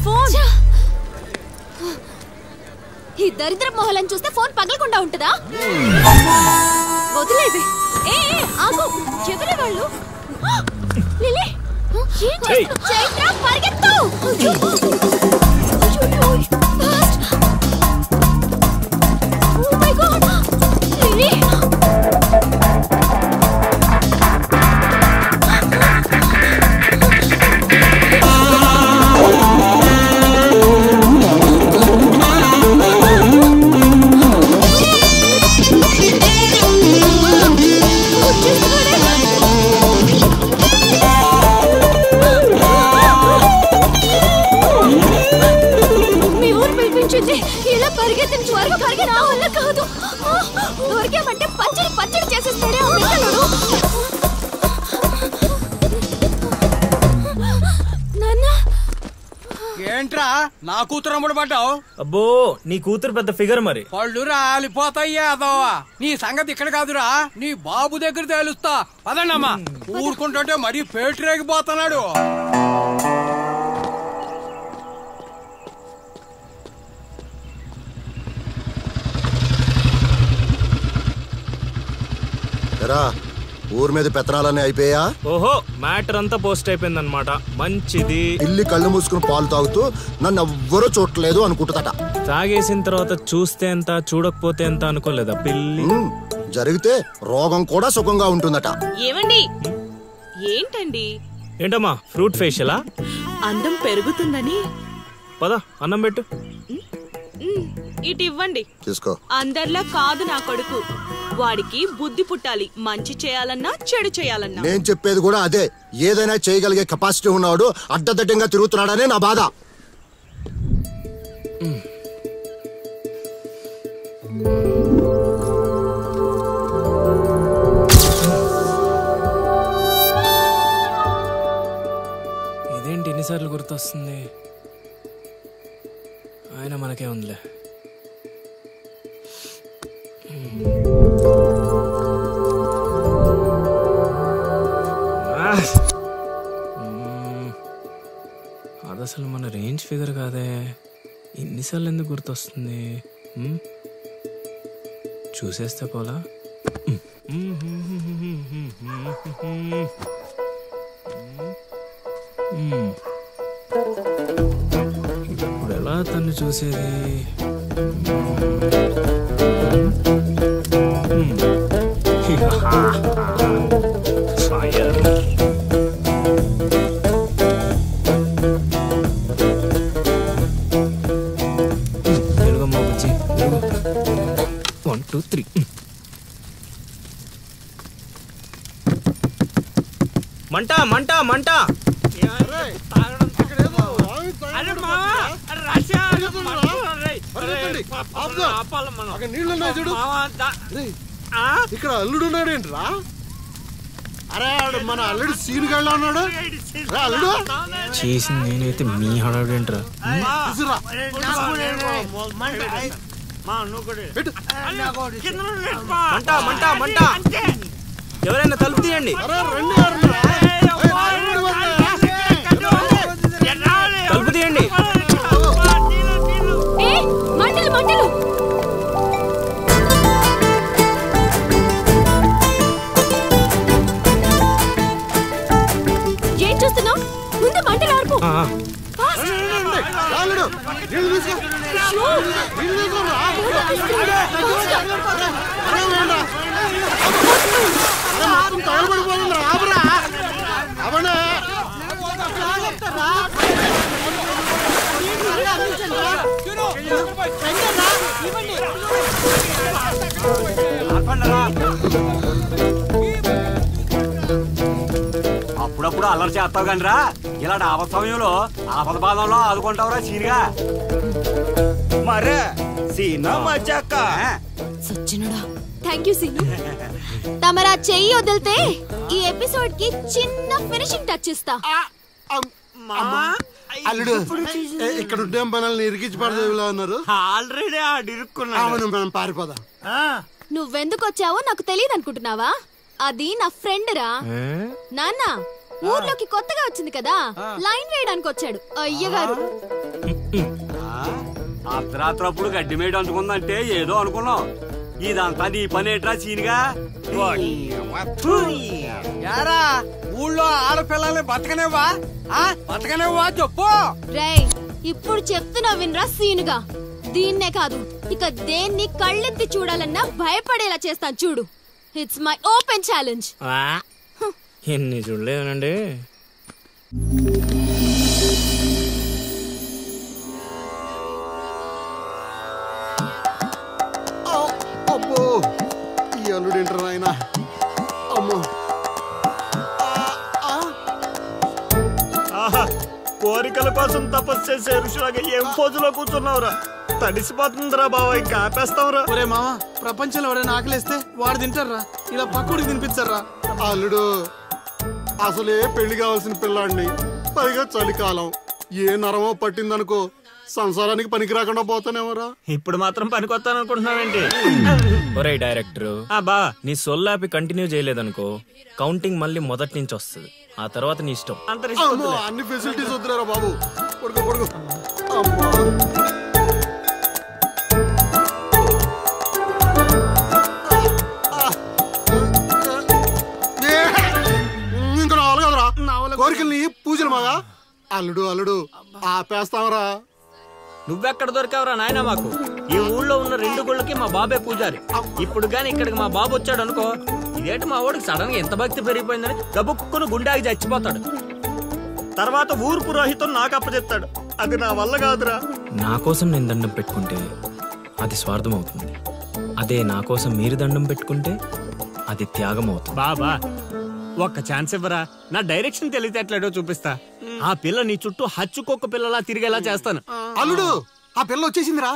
Phone. ఈ దరిద్ర మొహలను చూస్తే ఫోన్ పగలకుండా ఉంటుందా? వదిలేది. ఆగు. ఎవరి వాళ్ళు? లిలీ, చైత్ర పరిగెత్తు. Oh my God, Lily. ఇలా పరిగెత్తిన త్వరగా పరిగె నా వల్ల కాదు. దొరికామంటే పచ్చడి పచ్చడి చేసేస్తాడే ఆ పిల్లలు. నాన్న, ఏంట్రా నా కూతురు అమ్ముడు పడ్డావు? అబ్బో, నీ కూతురు పెద్ద ఫిగర్ మరి. పళ్ళు రాలిపోతాయ్యా అదోవా. నీ సంగతి ఇక్కడ కాదురా, నీ బాబు దగ్గర తేలుస్తా. పదండమ్మా. ఊరుకుంటుంటే మరీ పేటరేగిపోతున్నాడు. ఊరి మీద పెత్తనాలన్నీ అయిపోయా? ఓహో, మ్యాటర్ అంతా పోస్ట్ అయిపోయింది అనమాట. మంచిది. ఇల్లి కళ్ళు మూసుకుని పాలు తాగుతూ నన్ను ఎవ్వరూ చూడలేదు అనుకుంటుందట. తాగేసిన తర్వాత చూస్తే ఎంత, చూడకపోతే ఎంత అనుకోలేదా పిల్లి? జరిగితే రోగం కూడా సుఖంగా ఉంటుందట. ఏమండి? ఏంటండి? ఏంటమ్మా, ఫ్రూట్ ఫేషియలా? అందం పెరుగుతుందని. పద, అన్నం పెట్టు. ఇటు ఇవ్వండి. తీసుకో. అందరిలా కాదు నా కొడుకు. వాడికి బుద్ధి పుట్టాలి. మంచి చేయాలన్నా చెడు చేయాలన్నా. నేను చెప్పేది కూడా అదే. ఏదైనా చేయగలిగే కెపాసిటీ ఉన్నవాడు అడ్డదడ్డంగా తిరుగుతున్నాడనే నా బాధ. ఇదేంటి ఎన్నిసార్లు గుర్తొస్తుంది? ఆయన మనకే ఉందిలే. అది అసలు మన రేంజ్ ఫిగర్ కాదే. ఇన్నిసార్లు ఎందుకు గుర్తొస్తుంది? చూసేస్తే పోలా. ఇప్పుడు ఎలా తను చూసేది? తెలుగమ్మ బుజ్జి. 1 2 3. మంట మంట మంట. ఇక్కడ అల్లుడు ఉన్నాడేంట్రా? అరే మన అల్లుడు సీన్ గళ్ళ ఉన్నాడు. అల్లుడు చేసింది నేనైతే మీ హడావిడేంట్రా? మంట మంట మంట. ఎవరైనా తలుపు తీయండి. తలుపు తీయండి. మంటలు మంటలు. ఏం చూస్తున్నావు? ముందు మంటలు ఆర్పు. తగలబడిపోతుంది. రాబరా అవనా అప్పుడప్పుడు అల్లరి చేస్తావు కానీ రా, ఇలాంటి ఆపద సమయంలో ఆపద బాధంలో ఆదుకుంటావురా సీనిగా. మరే సీనా మజాక. సచ్చినుడా. Thank you Seenu. తమరా చెయ్యి వదిలితే ఈ ఎపిసోడ్ కి చిన్న ఫినిషింగ్ టచ్ ఇస్తా. అల్లుడు ఇక్కడ ఉంటే మనల్ని ఇరికించి పడదేవిలా ఉన్నారు. ఆల్రెడీ ఆడిరుక్కున్నాను. మనం పారిపోదాం. నువ్వెందుకు వచ్చావో నాకు తెలియదు అనుకుంటున్నావా? అది నా ఫ్రెండ్ రా. నాన్న ఊర్లోకి కొత్తగా వచ్చింది కదా, లైన్ వేయడానికి వచ్చాడు అయ్యగారు. అర్ధరాత్రప్పుడు గడ్డి మేడ అందుకుందంటే ఏదో అనుకున్నాం. ఇదంతా నీ పనేట్రా సీనుగా? యారా ఊళ్ళో ఆడపిల్లల్ని బతకనేవా బతకనేవా చెప్పు. రేయ్ ఇప్పుడు చెప్తున్నా వినరా సీనుగా. దీన్నే కాదు ఇక దేన్ని కళ్ళెత్తి చూడాలన్నా భయపడేలా చేస్తాను చూడు. It's my open challenge. ఎన్ని చూడలేదనండి. అబ్బో ఈ అల్లుడు ఏంటారు నాయన. అమ్మో కోరికల కోసం తపస్సు చేసే ఋషులాగా ఏం పోజులో కూర్చున్నావురా? తడిసిపోతుందిరా బావ, ఇంకా ఆపేస్తావురా. ఒరే మామ, ప్రపంచంలో ఎవరైనా ఆకలిస్తే వాడు తింటారా, ఇలా పక్కడికి తినిపించారా? అల్లుడు అసలే పెళ్లి కావాల్సిన పిల్లాడిని, పైగా చలికాలం, ఏ నరమో పట్టిందనుకో సంసారానికి పనికి రాకుండా పోతానేమరా. ఇప్పుడు మాత్రం పనికొస్తాను అనుకుంటున్నావేంటి? ఒరే డైరెక్టర్, బా నీ సొల్లాపి కంటిన్యూ చేయలేదనుకో కౌంటింగ్ మళ్ళీ మొదటి నుంచి వస్తుంది. ఆ తర్వాత నీ ఇష్టం. అమ్మో, అన్ని ఫెసిలిటీస్ వద్దులేరా బాబు. పడుకో పడుకో. అమ్మా ఇంకా నావలు కదరా, కోరికల్ని పూజలు మాగా. అల్లుడు అల్లుడు ఆపేస్తావరా. నువ్వెక్కడ దొరికావురా నాయన మాకు? ఈ ఊళ్ళో ఉన్న 2 గుళ్ళకి మా బాబే పూజారి. ఇప్పుడు గాని ఇక్కడికి మా బాబు వచ్చాడు అనుకో, ఇదేంటి మా వాడికి సడన్ గా ఎంత భక్తి పెరిగిపోయిందని గబుక్కును గుండాకి చచ్చిపోతాడు. తర్వాత ఊరు పురోహితం నాకు అప్పచెప్తాడు. అది నా వల్ల కాదురా. నా కోసం నేను దండం పెట్టుకుంటే అది స్వార్థం అవుతుంది. అదే నా కోసం మీరు దండం పెట్టుకుంటే అది త్యాగం అవుతుంది. బాబా ఒక్క ఛాన్స్ ఇవ్వరా, నా డైరెక్షన్ తెలివితేటలేడో చూపిస్తా. ఆ పిల్ల నీ చుట్టూ హచ్చుకొక్క పిల్లలా తిరిగేలా చేస్తాను. అల్లుడు ఆ పిల్ల వచ్చేసిందిరా.